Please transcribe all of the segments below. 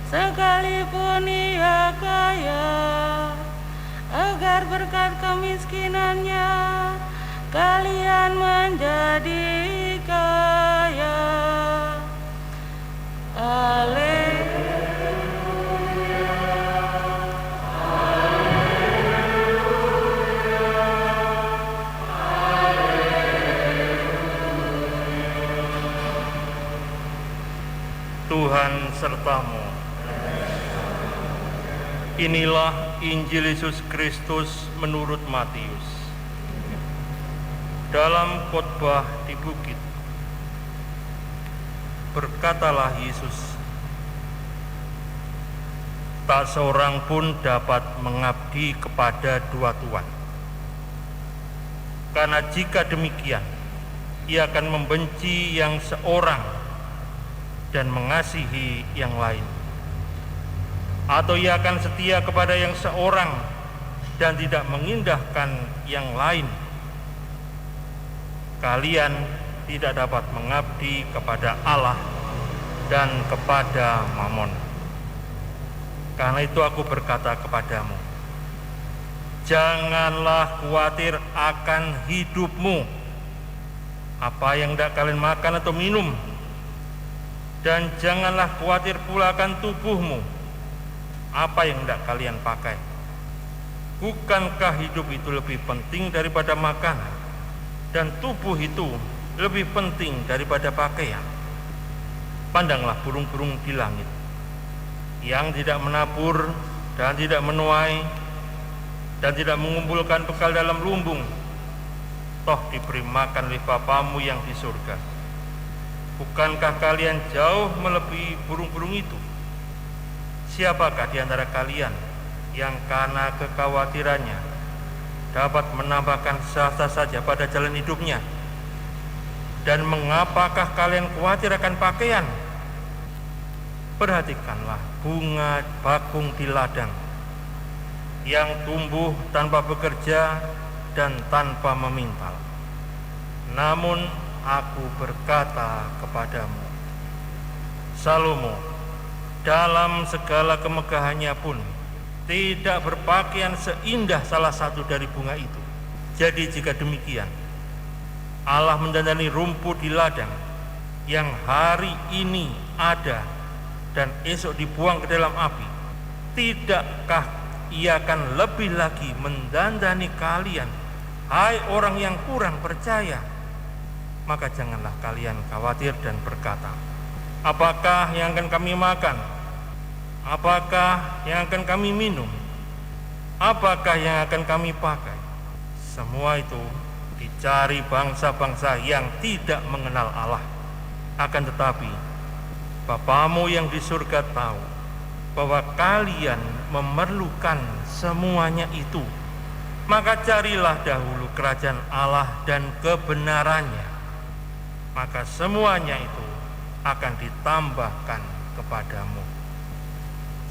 sekalipun ia kaya, agar berkat kemiskinannya kalian menjadi kaya. Tuhan sertamu. Inilah Injil Yesus Kristus menurut Matius. Dalam khotbah di bukit, berkatalah Yesus, tak seorang pun dapat mengabdi kepada dua tuan. Karena jika demikian, ia akan membenci yang seorang dan mengasihi yang lain. Atau ia akan setia kepada yang seorang dan tidak mengindahkan yang lain. Kalian tidak dapat mengabdi kepada Allah dan kepada Mamon. Karena itu aku berkata kepadamu, janganlah khawatir akan hidupmu, apa yang hendak kalian makan atau minum, dan janganlah khawatir pula akan tubuhmu, apa yang hendak kalian pakai. Bukankah hidup itu lebih penting daripada makanan, dan tubuh itu lebih penting daripada pakaian? Pandanglah burung-burung di langit, yang tidak menabur dan tidak menuai dan tidak mengumpulkan bekal dalam lumbung, toh diberi makan oleh Bapamu yang di surga. Bukankah kalian jauh melebihi burung-burung itu? Siapakah di antara kalian yang karena kekhawatirannya dapat menambahkan sah-sah saja pada jalan hidupnya? Dan mengapakah kalian khawatir akan pakaian? Perhatikanlah bunga bakung di ladang, yang tumbuh tanpa bekerja dan tanpa memintal. Namun aku berkata kepadamu, Salomo dalam segala kemegahannya pun tidak berpakaian seindah salah satu dari bunga itu. Jadi jika demikian, Allah mendandani rumput di ladang yang hari ini ada dan esok dibuang ke dalam api, tidakkah Ia akan lebih lagi mendandani kalian, hai orang yang kurang percaya? Maka janganlah kalian khawatir dan berkata, apakah yang akan kami makan? Apakah yang akan kami minum? Apakah yang akan kami pakai? Semua itu dicari bangsa-bangsa yang tidak mengenal Allah. Akan tetapi Bapamu yang di surga tahu bahwa kalian memerlukan semuanya itu. Maka carilah dahulu kerajaan Allah dan kebenarannya, maka semuanya itu akan ditambahkan kepadamu.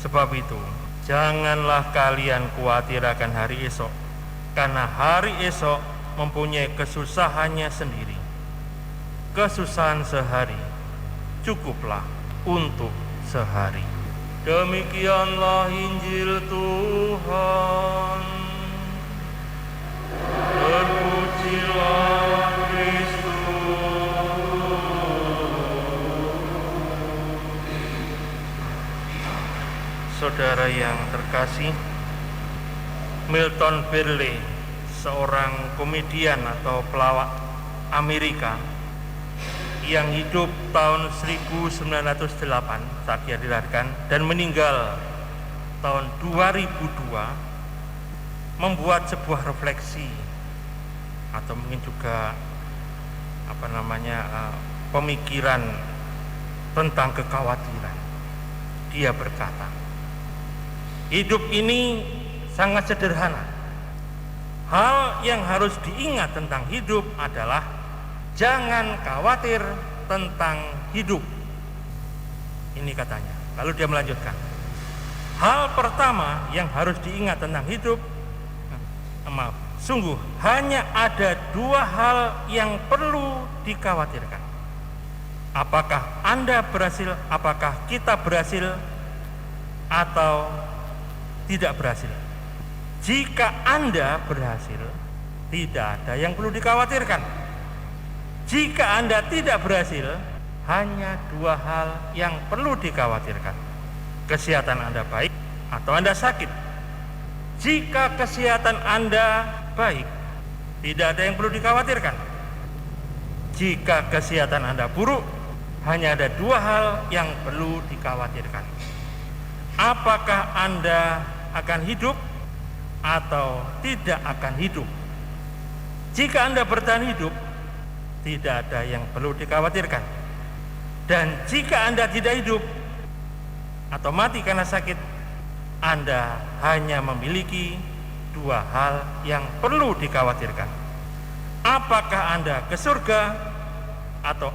Sebab itu, janganlah kalian khawatir akan hari esok, karena hari esok mempunyai kesusahannya sendiri. Kesusahan sehari cukuplah untuk sehari. Demikianlah Injil Tuhan. Terpujilah Kristus. Saudara yang terkasih, Milton Berle, seorang komedian atau pelawak Amerika yang hidup tahun 1908 saat dia dilahirkan dan meninggal tahun 2002, membuat sebuah refleksi atau mungkin juga pemikiran tentang kekhawatiran. Dia berkata, hidup ini sangat sederhana. Hal yang harus diingat tentang hidup adalah jangan khawatir tentang hidup. Ini katanya. Lalu dia melanjutkan, hal pertama yang harus diingat tentang hidup, sungguh hanya ada dua hal yang perlu dikhawatirkan. Apakah kita berhasil atau tidak berhasil? Jika Anda berhasil, tidak ada yang perlu dikhawatirkan. Jika Anda tidak berhasil, hanya dua hal yang perlu dikhawatirkan. Kesehatan Anda baik atau Anda sakit. Jika kesehatan Anda baik, tidak ada yang perlu dikhawatirkan. Jika kesehatan Anda buruk, hanya ada dua hal yang perlu dikhawatirkan. Apakah Anda akan hidup atau tidak akan hidup? Jika Anda bertahan hidup, tidak ada yang perlu dikhawatirkan. Dan jika Anda tidak hidup atau mati karena sakit, Anda hanya memiliki dua hal yang perlu dikhawatirkan. Apakah Anda ke surga atau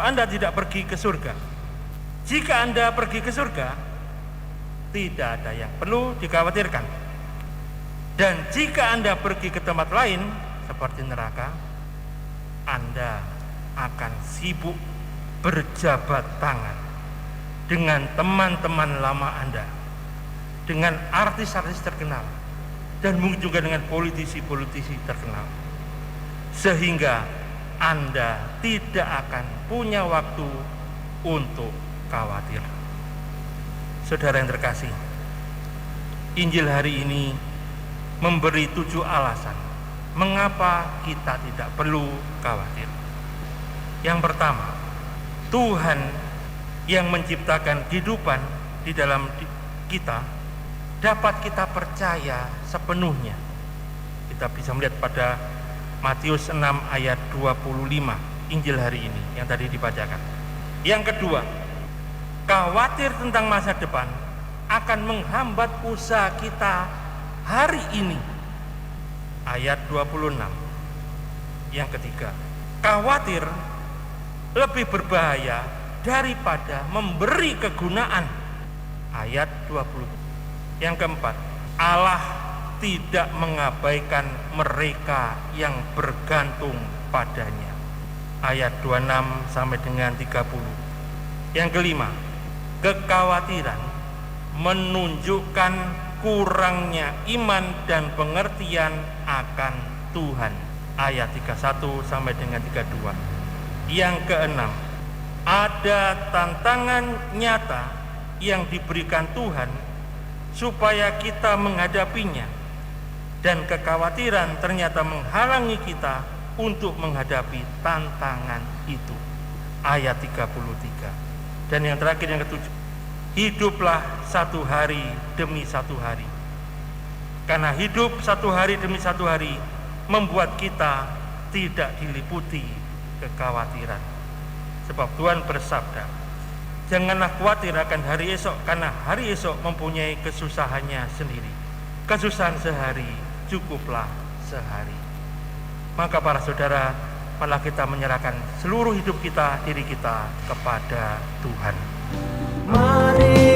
Anda tidak pergi ke surga? Jika Anda pergi ke surga, tidak ada yang perlu dikhawatirkan. Dan jika Anda pergi ke tempat lain seperti neraka, Anda akan sibuk berjabat tangan dengan teman-teman lama Anda, dengan artis-artis terkenal, dan mungkin juga dengan politisi-politisi terkenal, sehingga Anda tidak akan punya waktu untuk khawatir. Saudara yang terkasih, Injil hari ini memberi 7 alasan mengapa kita tidak perlu khawatir. Yang pertama, Tuhan yang menciptakan kehidupan di dalam kita dapat kita percaya sepenuhnya. Kita bisa melihat pada Matius 6 ayat 25 Injil hari ini yang tadi dibacakan. Yang kedua, khawatir tentang masa depan akan menghambat usaha kita hari ini. Ayat 26. Yang ketiga, khawatir lebih berbahaya daripada memberi kegunaan. Ayat 20. Yang keempat, Allah tidak mengabaikan mereka yang bergantung padanya. Ayat 26 sampai dengan 30. Yang kelima, kekhawatiran menunjukkan kurangnya iman dan pengertian akan Tuhan. Ayat 31 sampai dengan 32. Yang keenam, ada tantangan nyata yang diberikan Tuhan supaya kita menghadapinya, dan kekhawatiran ternyata menghalangi kita untuk menghadapi tantangan itu. Ayat 33. Dan yang terakhir, yang ketujuh, hiduplah satu hari demi satu hari, karena hidup satu hari demi satu hari membuat kita tidak diliputi kekhawatiran. Sebab Tuhan bersabda, janganlah khawatir akan hari esok, karena hari esok mempunyai kesusahannya sendiri. Kesusahan sehari cukuplah sehari. Maka para saudara, malah kita menyerahkan seluruh hidup kita, diri kita kepada Tuhan. Mari